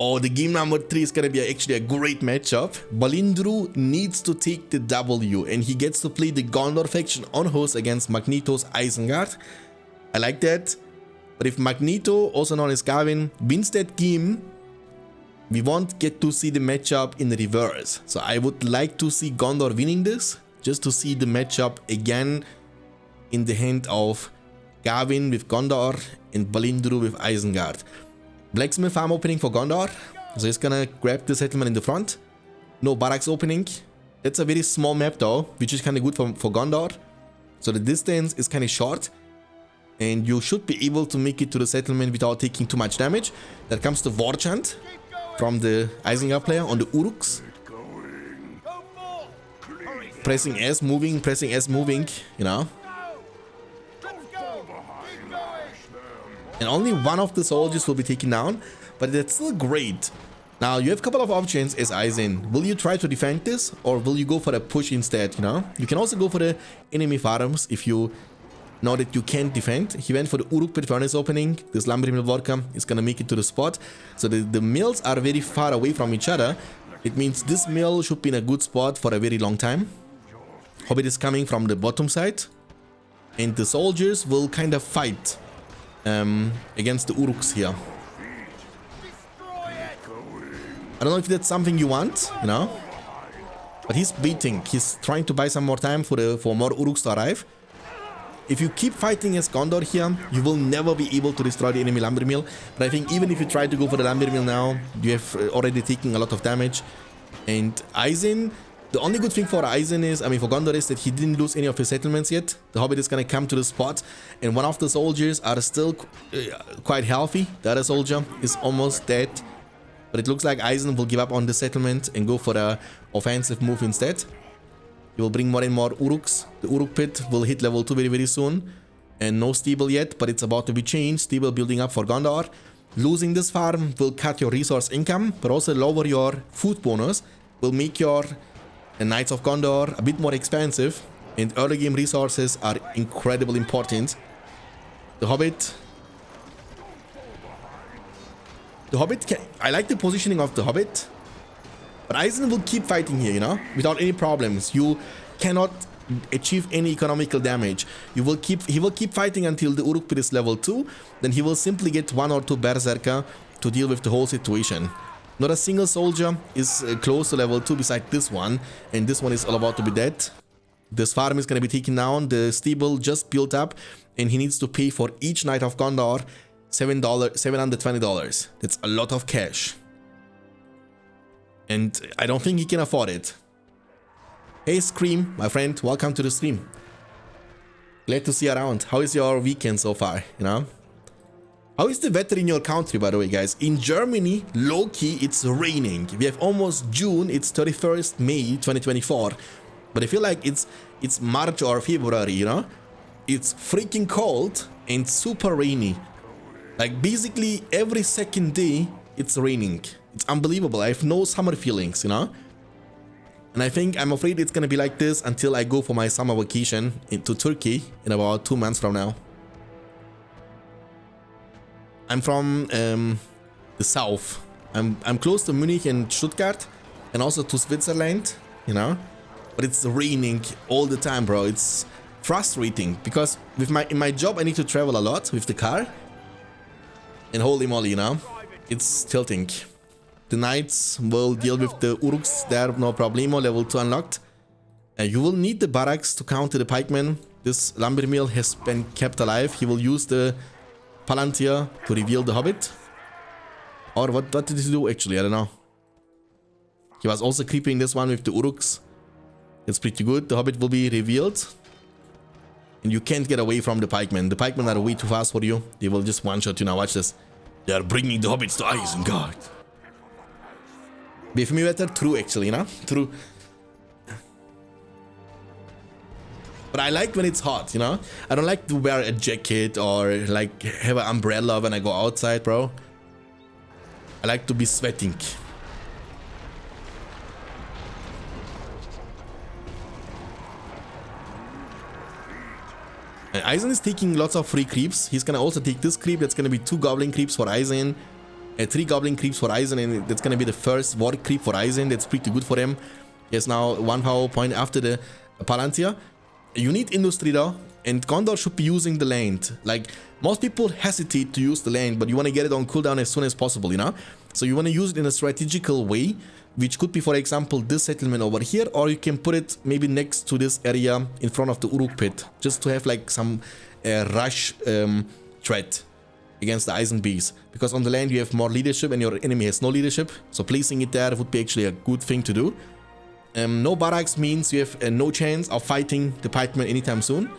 Oh, the game number 3 is gonna be actually a great matchup. Balindru needs to take the W, and he gets to play the Gondor faction on host against Magneto's Isengard. I like that. But if Magneto, also known as Gavin, wins that game, we won't get to see the matchup in reverse. So I would like to see Gondor winning this, just to see the matchup again in the hand of Gavin with Gondor and Balindru with Isengard. Blacksmith farm opening for Gondor, so he's gonna grab the settlement in the front. No barracks opening. That's a very small map though, which is kinda good for Gondor. So the distance is kinda short, and you should be able to make it to the settlement without taking too much damage. There comes the war chant from the Isengard player on the Uruks. Pressing S, moving, you know. And only one of the soldiers will be taken down, but that's still great. Now you have a couple of options as Eisen. Will you try to defend this, or will you go for a push instead, you know? You can also go for the enemy farms if you know that you can't defend. He went for the Uruk pit furnace opening. This lumber mill worker is gonna make it to the spot. So the mills are very far away from each other. It means this mill should be in a good spot for a very long time. Hobbit is coming from the bottom side, and the soldiers will kind of fight against the Uruks here. I don't know if that's something you want, you know, but he's beating. He's trying to buy some more time for more Uruks to arrive. If you keep fighting as Gondor here, you will never be able to destroy the enemy lumber mill. But I think even if you try to go for the lumber mill now, you have already taken a lot of damage. And Eisen, the only good thing for Eisen is, I mean for Gondor, is that he didn't lose any of his settlements yet. The Hobbit is gonna come to the spot, and one of the soldiers are still quite healthy. The other soldier is almost dead. But it looks like Eisen will give up on the settlement and go for the offensive move instead. He will bring more and more Uruks. The Uruk pit will hit level 2 very soon. And no stable yet, but it's about to be changed. Stable building up for Gondor. Losing this farm will cut your resource income, but also lower your food bonus. Will make your Knights of Gondor a bit more expensive. And early game resources are incredibly important. The Hobbit... I like the positioning of the Hobbit. But Eisen will keep fighting here, you know, without any problems. You cannot achieve any economical damage. He will keep fighting until the Uruk pit is level 2. Then he will simply get 1 or 2 Berserker to deal with the whole situation. Not a single soldier is close to level 2 beside this one. And this one is all about to be dead. This farm is going to be taken down. The stable just built up. And he needs to pay for each Knight of Gondor $720. That's a lot of cash. And I don't think he can afford it. Hey Scream, my friend, welcome to the stream. Glad to see you around. How is your weekend so far, you know? How is the weather in your country, by the way, guys? In Germany, low-key, it's raining. We have almost June, it's 31st May 2024. But I feel like it's March or February, you know? It's freaking cold and super rainy. Like basically every second day, it's raining. It's unbelievable. I have no summer feelings, you know? And I'm afraid it's gonna be like this until I go for my summer vacation to Turkey in about 2 months from now. I'm from the south. I'm close to Munich and Stuttgart, and also to Switzerland, you know? But it's raining all the time, bro. It's frustrating because in my job I need to travel a lot with the car. And holy moly, you know? It's tilting. The Knights will deal with the Uruks there, no problemo, level 2 unlocked. You will need the barracks to counter the pikemen. This lumber mill has been kept alive. He will use the Palantir to reveal the Hobbit. Or what did he do actually? I don't know. He was also creeping this one with the Uruks. It's pretty good. The Hobbit will be revealed. And you can't get away from the pikemen. The pikemen are way too fast for you. They will just one-shot you now. Watch this. They are bringing the Hobbits to Isengard. BFME weather? True, actually, you know? True. But I like when it's hot, you know? I don't like to wear a jacket or like have an umbrella when I go outside, bro. I like to be sweating. Eisen is taking lots of free creeps. He's gonna also take this creep. That's gonna be 2 goblin creeps for Eisen. 3 goblin creeps for Eisen, and that's gonna be the first war creep for Eisen. That's pretty good for him. He has now 1 power point after the Palantir. You need industry though, and Gondor should be using the land. Like, most people hesitate to use the land, but you want to get it on cooldown as soon as possible, you know? So you want to use it in a strategical way, which could be, for example, this settlement over here, or you can put it maybe next to this area in front of the Uruk pit, just to have like some rush threat against the Eisen bees. Because on the land you have more leadership and your enemy has no leadership, so placing it there would be actually a good thing to do. No barracks means you have no chance of fighting the pikeman anytime soon.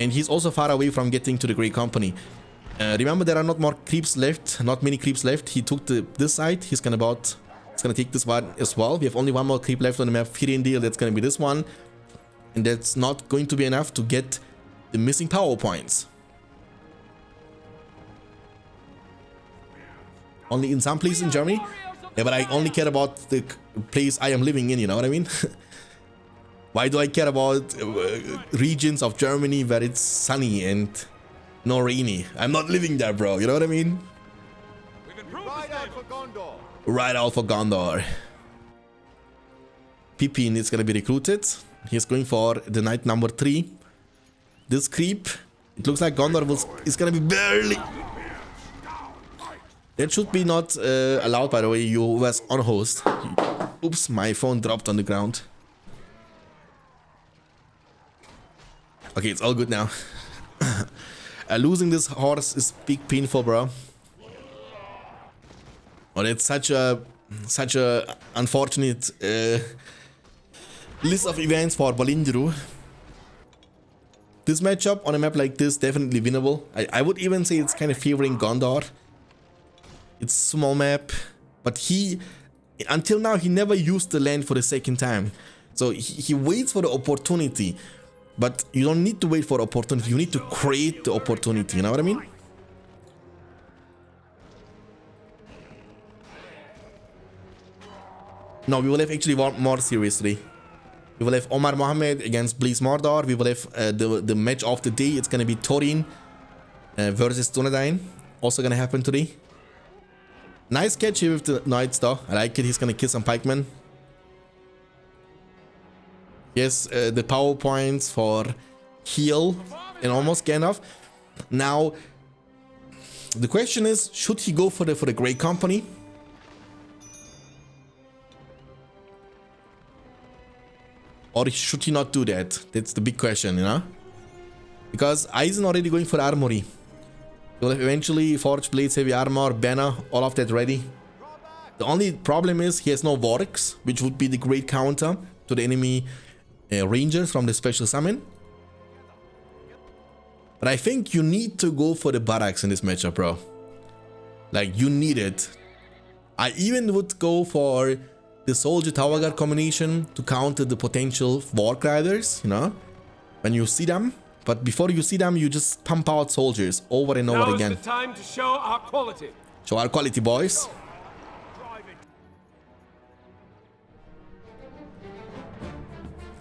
And he's also far away from getting to the Grey Company. Remember, there are not more creeps left, not many creeps left. He took this side, he's gonna take this one as well. We have only 1 more creep left on the map, Firindil, that's gonna be this one. And that's not going to be enough to get the missing power points. Only in some places in Germany. Yeah, but I only care about the place I am living in, you know what I mean? Why do I care about regions of Germany where it's sunny and no rainy? I'm not living there, bro, you know what I mean? Ride out for Gondor. Right out for Gondor. Pippin is gonna be recruited. He's going for the knight number 3. This creep, it looks like Gondor is gonna be barely... That should be not allowed, by the way. You was on host. Oops, my phone dropped on the ground. Okay, it's all good now. Losing this horse is big painful, bro. But it's such a unfortunate list of events for Balindru. This matchup on a map like this, definitely winnable. I would even say it's kind of favoring Gondor. It's small map, but until now, he never used the land for the second time. So he waits for the opportunity, but you don't need to wait for opportunity. You need to create the opportunity, you know what I mean? No, we will have actually more seriously. We will have Omar Mohammed against Blaze Mordor. We will have the match of the day. It's gonna be Thorin versus Dunedain. Also gonna happen today. Nice catch here with the knights though. I like it. He's gonna kill some pikemen. Yes, the power points for heal and almost Gandalf. Now, the question is, should he go for the Grey Company? Or should he not do that? That's the big question, you know? Because Eisen already going for armory. You'll have eventually Forged Blades, Heavy Armor, Banner, all of that ready. The only problem is he has no Vorks, which would be the great counter to the enemy Rangers from the special summon. But I think you need to go for the barracks in this matchup, bro. Like, you need it. I even would go for the Soldier Tower Guard combination to counter the potential Warg Riders, you know, when you see them. But before you see them, you just pump out soldiers over and over again. Now's the time to show our quality. Show our quality, boys.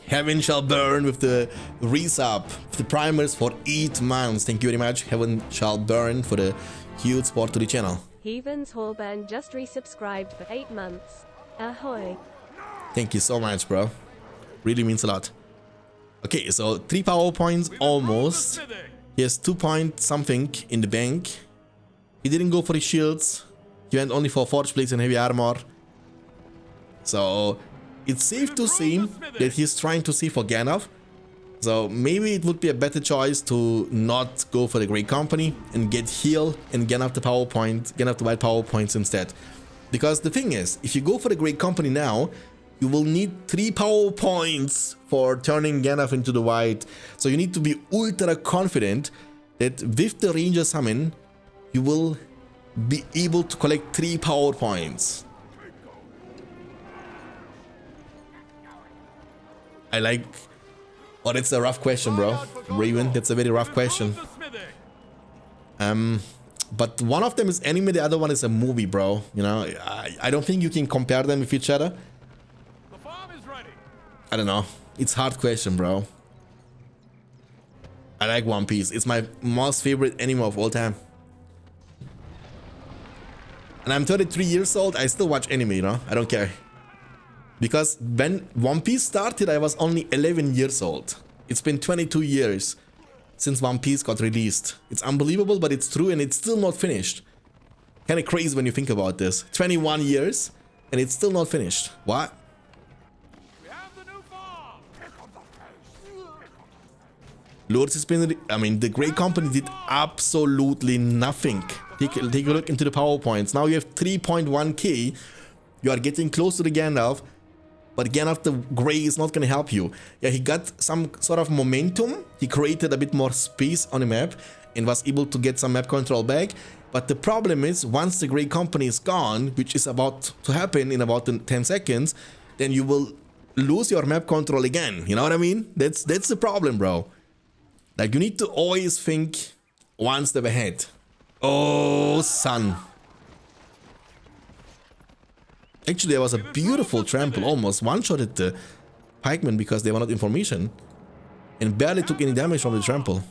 Heaven shall burn with the resub, the primers for 8 months. Thank you very much. Heaven shall burn for the huge support to the channel. Heathens Hallburn just resubscribed for 8 months. Ahoy. Thank you so much, bro. Really means a lot. Okay, so 3 power points almost. He has 2 point something in the bank. He didn't go for his shields. He went only for Forged Blades and Heavy Armor. So it's safe to say that he's trying to save for Gandalf. So maybe it would be a better choice to not go for the Grey Company and get heal and Gandalf the power point, Gandalf the white power points instead. Because the thing is, if you go for the Grey Company now, you will need 3 power points for turning Gandalf into the white. So you need to be ultra confident that with the Ranger summon, you will be able to collect 3 power points. I like... Oh, that's a rough question, bro. Raven, that's a very rough question. But one of them is anime, the other one is a movie, bro. You know, I don't think you can compare them with each other. I don't know. It's a hard question, bro. I like One Piece. It's my most favorite anime of all time. And I'm 33 years old, I still watch anime, you know? I don't care. Because when One Piece started, I was only 11 years old. It's been 22 years since One Piece got released. It's unbelievable, but it's true, and it's still not finished. Kind of crazy when you think about this. 21 years, and it's still not finished. What? We have the new farm. Lords has been... I mean, the Grey Company did absolutely nothing. Take a look into the PowerPoints. Now you have 3.1k. You are getting close to the Gandalf. But Gandalf the Grey is not going to help you. Yeah, he got some sort of momentum. He created a bit more space on the map and was able to get some map control back. But the problem is, once the Grey Company is gone, which is about to happen in about 10 seconds, then you will lose your map control again. You know what I mean? That's the problem, bro. Like, you need to always think one step ahead. Oh, son. Actually, there was a beautiful trample, almost one-shotted the pikemen because they were not in formation and barely took any damage from the trample.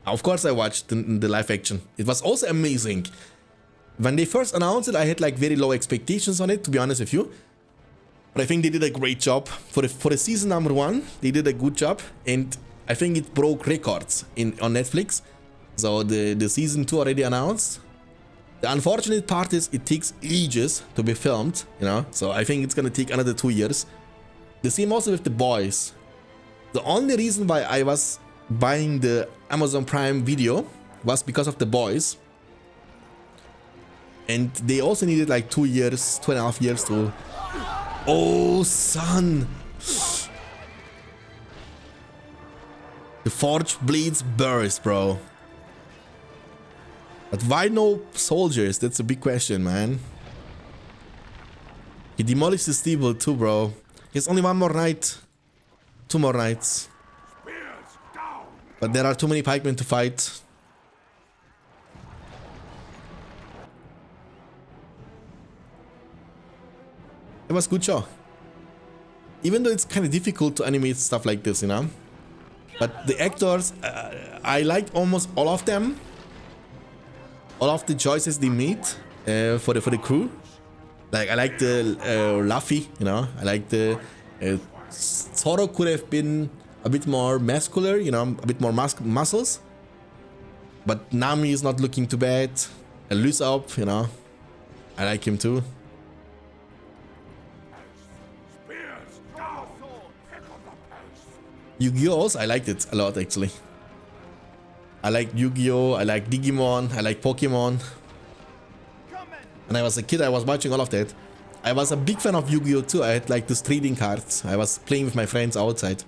Of course, I watched the live action. It was also amazing. When they first announced it, I had like very low expectations on it, to be honest with you. But I think they did a great job for the season number 1. They did a good job, and I think it broke records on Netflix. So the season 2 already announced. The unfortunate part is it takes ages to be filmed, you know, so I think it's gonna take another 2 years. The same also with The Boys. The only reason why I was buying the Amazon Prime Video was because of The Boys. And they also needed like 2 years, 2.5 years to... Oh, son! The Forged Blades burst, bro. But why no soldiers? That's a big question, man. He demolished the steeple too, bro. He has only one more knight. 2 more knights. But there are too many pikemen to fight. It was a good show. Even though it's kind of difficult to animate stuff like this, you know. But the actors, I liked almost all of them. All of the choices they made for the crew. Like, I like the Luffy, you know. I like the Zoro could have been a bit more muscular, you know, a bit more muscles. But Nami is not looking too bad. Lysop, you know, I like him too. Yu-Gi-Oh! Also, I liked it a lot actually. I like Yu-Gi-Oh! I like Digimon, I like Pokemon. When I was a kid, I was watching all of that. I was a big fan of Yu-Gi-Oh! Too. I had like the trading cards. I was playing with my friends outside.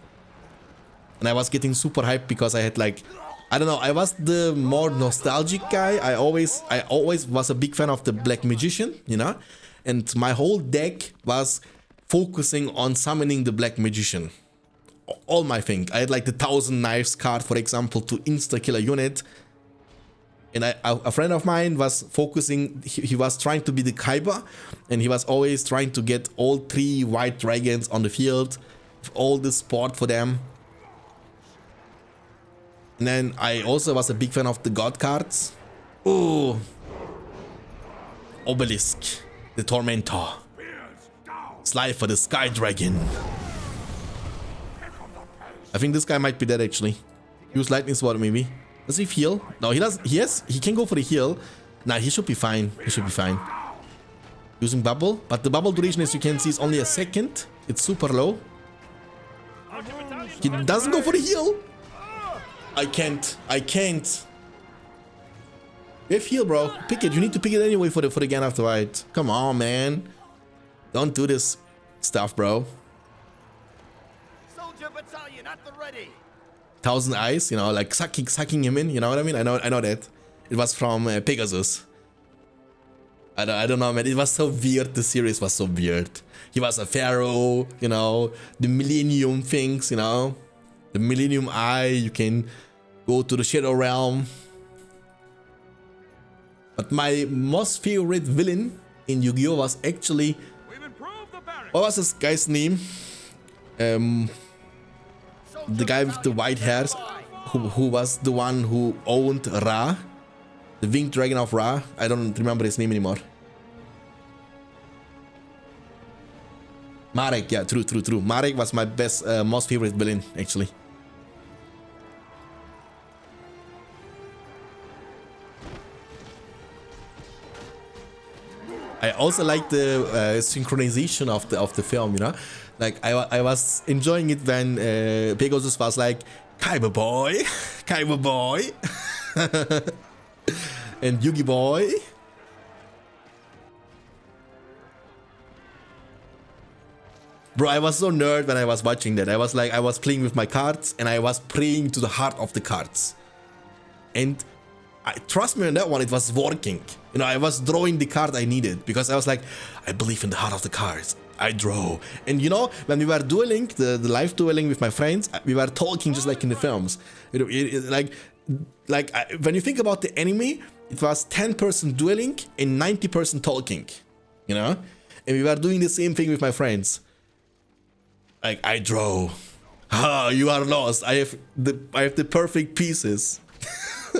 And I was getting super hyped because I had like, I don't know, I was the more nostalgic guy. I always was a big fan of the Black Magician, you know? And my whole deck was focusing on summoning the Black Magician. All my thing. I had like the 1000 Knives card, for example, to insta-kill a unit. And a friend of mine was focusing, he was trying to be the Kaiba, and he was always trying to get all 3 white dragons on the field, all the support for them. And then I also was a big fan of the God cards. Oh, Obelisk, the Tormentor, Slifer, the Sky Dragon. I think this guy might be dead actually. Use Lightning Sword maybe. Does he heal? No, he does. He can go for the heal. Nah, he should be fine. He should be fine. Using bubble, but the bubble duration, as you can see, is only a second. It's super low. He doesn't go for the heal. I can't. We have heal, bro. Pick it. You need to pick it anyway for the Gandalf to fight. Come on, man. Don't do this stuff, bro. 1000 eyes, you know, like sucking him in, you know what I mean? I know that. It was from Pegasus. I don't know, man. It was so weird. The series was so weird. He was a pharaoh, you know, the Millennium things, you know, the Millennium Eye. You can go to the Shadow Realm. But my most favorite villain in Yu-Gi-Oh! Was actually, what was this guy's name? The guy with the white hairs, who was the one who owned Ra. The Winged Dragon of Ra. I don't remember his name anymore. Marek, yeah, true. Marek was my best, most favorite villain, actually. I also like the synchronization of the film, you know? Like, I was enjoying it when Pegasus was like, Kaiba boy, Kaiba boy, and Yugi boy. Bro, I was so nerd when I was watching that. I was like, I was playing with my cards and I was praying to the heart of the cards. And trust me on that one, it was working. You know, I was drawing the card I needed because I was like, I believe in the heart of the cards. I draw. And you know, when we were dueling, the live dueling with my friends, we were talking just like in the films. You know, when you think about the anime, it was 10% dueling and 90% talking. You know, and we were doing the same thing with my friends. Like, I draw. Ah, you are lost. I have the perfect pieces.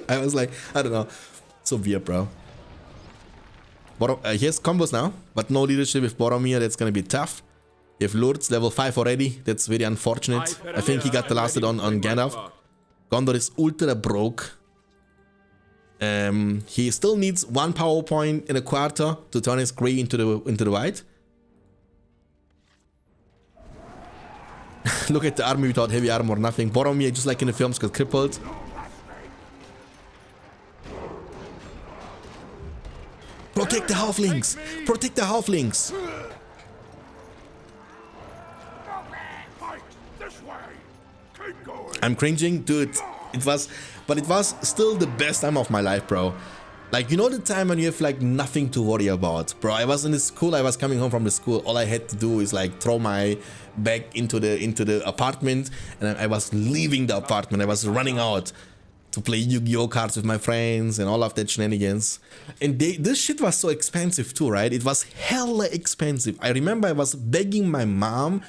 I was like, I don't know. So weird, bro. He has combos now, but no leadership with Boromir. That's gonna be tough. If Lurtz level 5 already, that's very unfortunate. I think he got the last hit on Gandalf. Gondor is ultra broke. He still needs 1 power point in a quarter to turn his gray into the white. Look at the army without heavy armor, nothing. Boromir, just like in the films, got crippled. Protect the halflings! Protect the halflings! I'm cringing, dude. It was still the best time of my life, bro. Like, you know the time when you have like nothing to worry about, bro. I was in the school, I was coming home from the school. All I had to do is like throw my bag into the apartment, and I was leaving the apartment. I was running out to play Yu-Gi-Oh cards with my friends and all of that shenanigans. And this shit was so expensive too, right? It was hella expensive. I remember I was begging my mom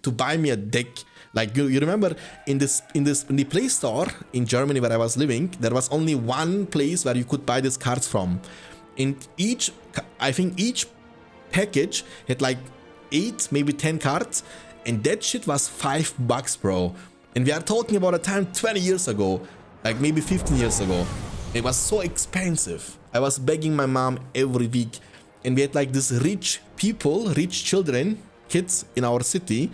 to buy me a deck. Like, you remember in the Play Store in Germany where I was living, there was only one place where you could buy these cards from. And I think each package had like 8, maybe 10 cards, and that shit was $5, bro. And we are talking about a time 20 years ago, like maybe 15 years ago. It was so expensive. I was begging my mom every week, and we had like these rich people, rich children, kids in our city.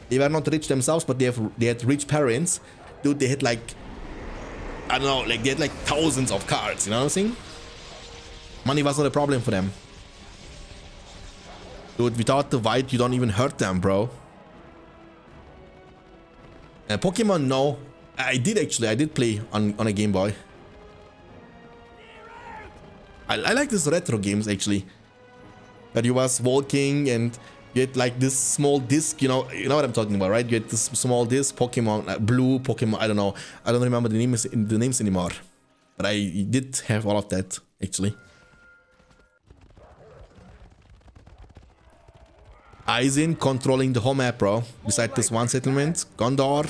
They were not rich themselves, but they had rich parents. Dude, they had like, I don't know, like they had like thousands of cards, you know what I'm saying? Money was not a problem for them. Dude, without the white, you don't even hurt them, bro. Pokemon, no. I did play on a Game Boy. I like these retro games, actually. That you was walking and you had like this small disc, you know what I'm talking about, right? You had this small disc, Pokemon, blue Pokemon, I don't know. I don't remember the names anymore. But I did have all of that, actually. Aizen controlling the whole map, bro. Besides this one settlement, Gondor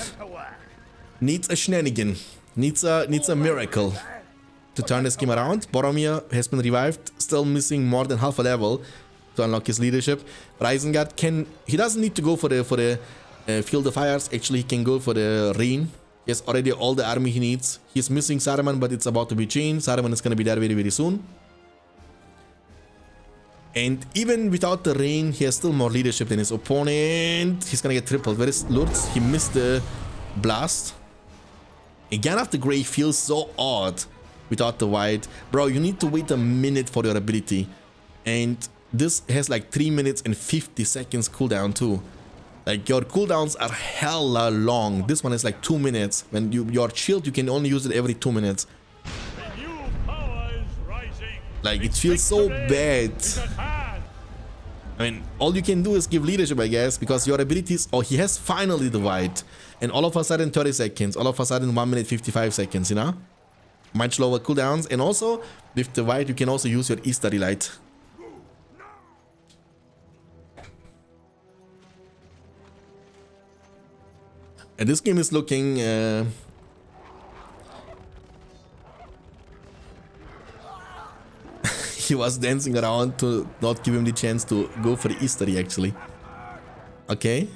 needs a shenanigan, needs a miracle to turn this game around. Boromir has been revived, still missing more than half a level to unlock his leadership. But Isengard he doesn't need to go for the Field of Fires. Actually, he can go for the rain. He has already all the army he needs. He's missing Saruman, but it's about to be changed. Saruman is gonna be there very, very soon. And even without the rain, he has still more leadership than his opponent. He's gonna get tripled. Where is Lurtz? He missed the blast. Again, after Grey feels so odd without the white. Bro, you need to wait a minute for your ability. And this has like 3 minutes and 50 seconds cooldown too. Like, your cooldowns are hella long. This one is like 2 minutes. When your shield, you can only use it every 2 minutes. Like, it feels so bad. I mean, all you can do is give leadership, I guess, because your abilities... Oh, he has finally the white. And all of a sudden 30 seconds. All of a sudden 1 minute 55 seconds, you know? Much lower cooldowns. And also, with the white, you can also use your Easter Light. And this game is looking... He was dancing around to not give him the chance to go for the Easter egg, actually. Okay.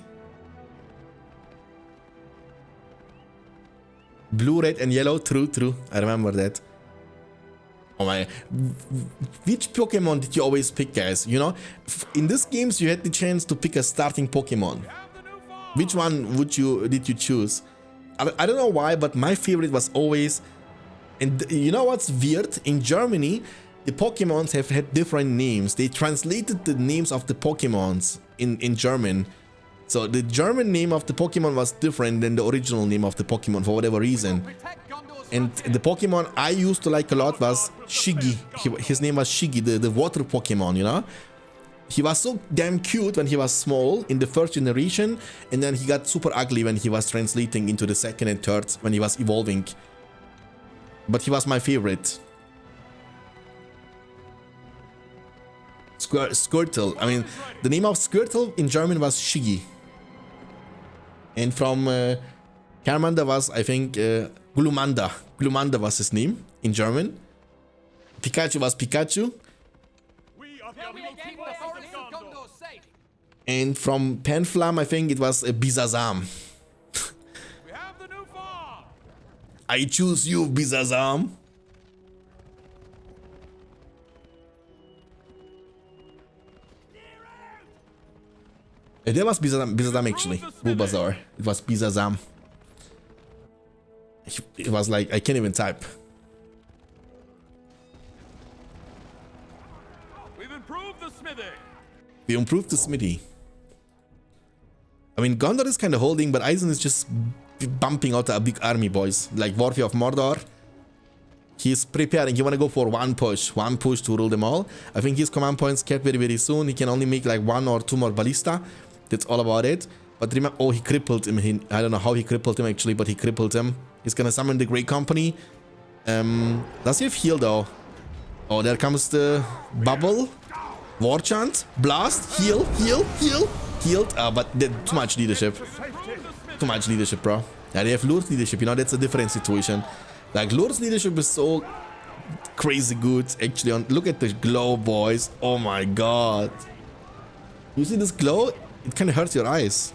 Blue, red, and yellow. True, true. I remember that. Oh my. Which Pokemon did you always pick, guys? You know, in these games, you had the chance to pick a starting Pokemon. Which one did you choose? I don't know why, but my favorite was always... And you know what's weird? In Germany, the Pokemons have had different names. They translated the names of the Pokemons in German. So the German name of the Pokemon was different than the original name of the Pokemon for whatever reason. And the Pokemon I used to like a lot was Shiggy. His name was Shiggy, the water Pokemon, you know? He was so damn cute when he was small in the first generation, and then he got super ugly when he was translating into the second and third, when he was evolving. But he was my favorite. Squirtle. I mean, the name of Squirtle in German was Shiggy. And from Charmander was, I think, Glumanda. Glumanda was his name in German. Pikachu was Pikachu. And from Panflam, I think it was Bisazam. We have the new farm. I choose you, Bisazam. That was Bisazam actually. Bulbasaur. It was Bisazam. It was like, I can't even type. We've improved the smithy. We improved the smithy. I mean, Gondor is kind of holding, but Eisen is just bumping out a big army, boys. Like Warfare of Mordor. He's preparing. He want to go for one push to rule them all. I think his command points kept very, very soon. He can only make like 1 or 2 more ballista. That's all about it. But remember, oh, he crippled him. I don't know how he crippled him actually, but he crippled him. He's gonna summon the Grey Company. Does he have heal though? Oh, there comes the bubble. War chant. Blast. Heal. Healed. But too much leadership. Too much leadership, bro. Yeah, they have Lur's leadership. You know, that's a different situation. Like, Lur's leadership is so crazy good. Actually, look at the glow, boys. Oh my god. You see this glow? It kind of hurts your eyes.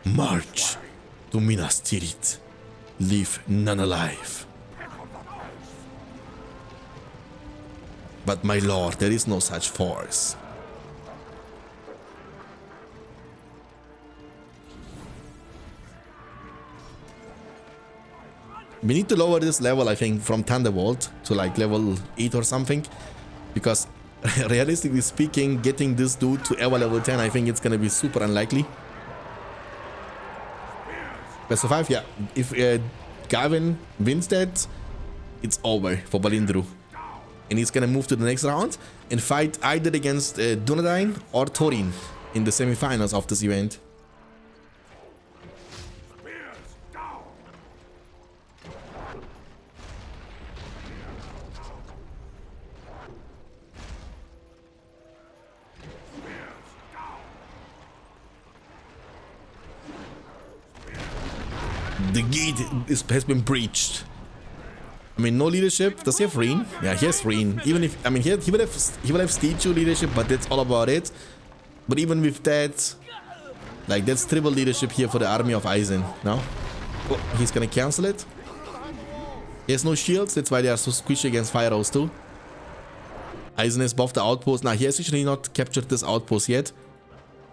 March to Minas Tirith. Leave none alive. But my lord, there is no such force. We need to lower this level, I think, from Thunderbolt to like level 8 or something. Because realistically speaking, getting this dude to ever level 10, I think it's gonna be super unlikely. Best of 5, yeah. If Gavin wins that, it's over for Balindru. And he's gonna move to the next round and fight either against Dunedain or Thorin in the semifinals of this event. The gate has been breached. I mean, no leadership. Does he have rain? Yeah, he has rain. Even if, I mean, he will have Stichu leadership, but that's all about it. But even with that, like, that's triple leadership here for the army of Eisen. No? Oh, he's gonna cancel it. He has no shields. That's why they are so squishy against fire arrows too. Eisen is buffed the outpost. Now, he has actually not captured this outpost yet.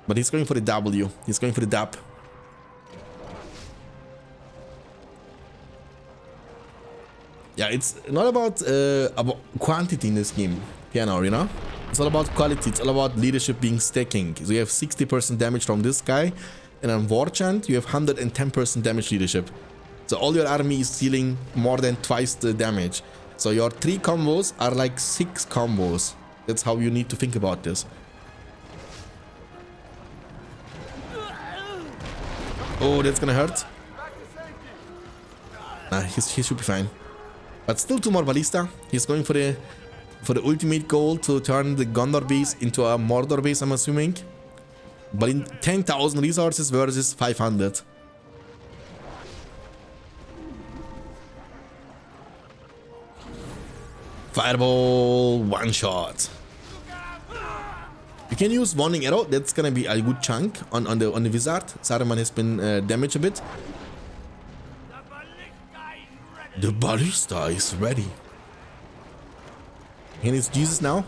But he's going for the W. He's going for the dub. Yeah, it's not about quantity in this game, Piano, you know? It's all about quality, it's all about leadership being stacking. So you have 60% damage from this guy, and on War Chant, you have 110% damage leadership. So all your army is dealing more than twice the damage. So your 3 combos are like 6 combos. That's how you need to think about this. Oh, that's gonna hurt. Nah, he should be fine. But still 2 more ballista. He's going for the ultimate goal to turn the Gondor base into a Mordor base, I'm assuming. But in 10,000 resources versus 500. Fireball, one shot. You can use warning arrow. That's gonna be a good chunk on the wizard. Saruman has been damaged a bit. The ballista is ready. And it's Jesus now.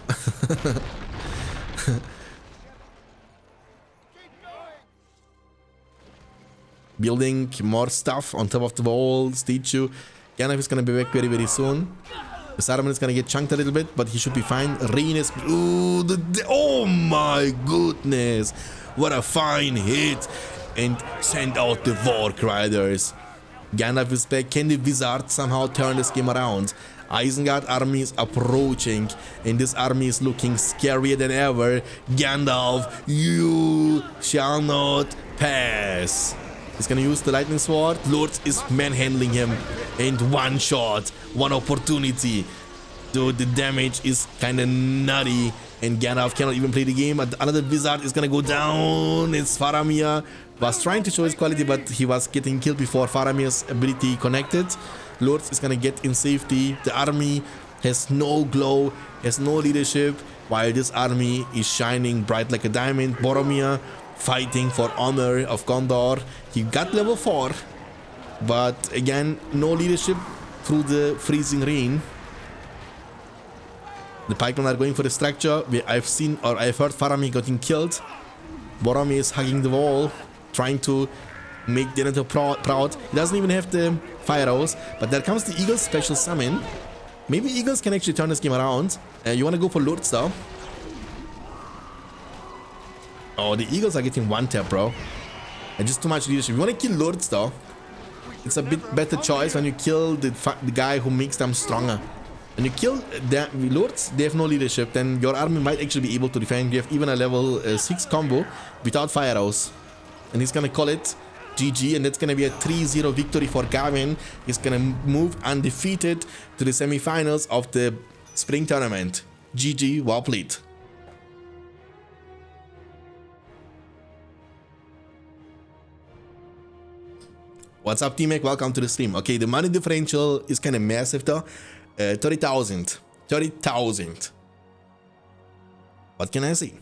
Building more stuff on top of the wall, statue. Gandalf is gonna be back very, very soon. Saruman is gonna get chunked a little bit, but he should be fine. Rain is... Ooh, oh my goodness. What a fine hit. And send out the Warg Riders. Gandalf is back. Can the wizard somehow turn this game around? Isengard army is approaching, and this army is looking scarier than ever. Gandalf, you shall not pass. He's gonna use the lightning sword. Lord is manhandling him, and one shot, one opportunity. Dude, the damage is kinda nutty, and Gandalf cannot even play the game. Another wizard is gonna go down. It's Faramir. Was trying to show his quality, but he was getting killed before Faramir's ability connected. Lord is gonna get in safety. The army has no glow, has no leadership, while this army is shining bright like a diamond. Boromir fighting for honor of Gondor. He got level 4, but again, no leadership through the freezing rain. The pikemen are going for the structure. I've heard Faramir getting killed. Boromir is hugging the wall, trying to make Denethor proud. He doesn't even have the fire arrows, but there comes the Eagles special summon. Maybe Eagles can actually turn this game around. You want to go for Lords though? Oh, the Eagles are getting one tap, bro. And just too much leadership. You want to kill Lords though? It's a bit better choice when you kill the guy who makes them stronger. When you kill the Lords, they have no leadership, then your army might actually be able to defend. You have even a level 6 combo without fire arrows. And he's gonna call it GG, and that's gonna be a 3-0 victory for Gavin. He's gonna move undefeated to the semi-finals of the spring tournament. GG, well played. What's up, T-Mac? Welcome to the stream. Okay, the money differential is kind of massive though. 30,000. 30,000. What can I say?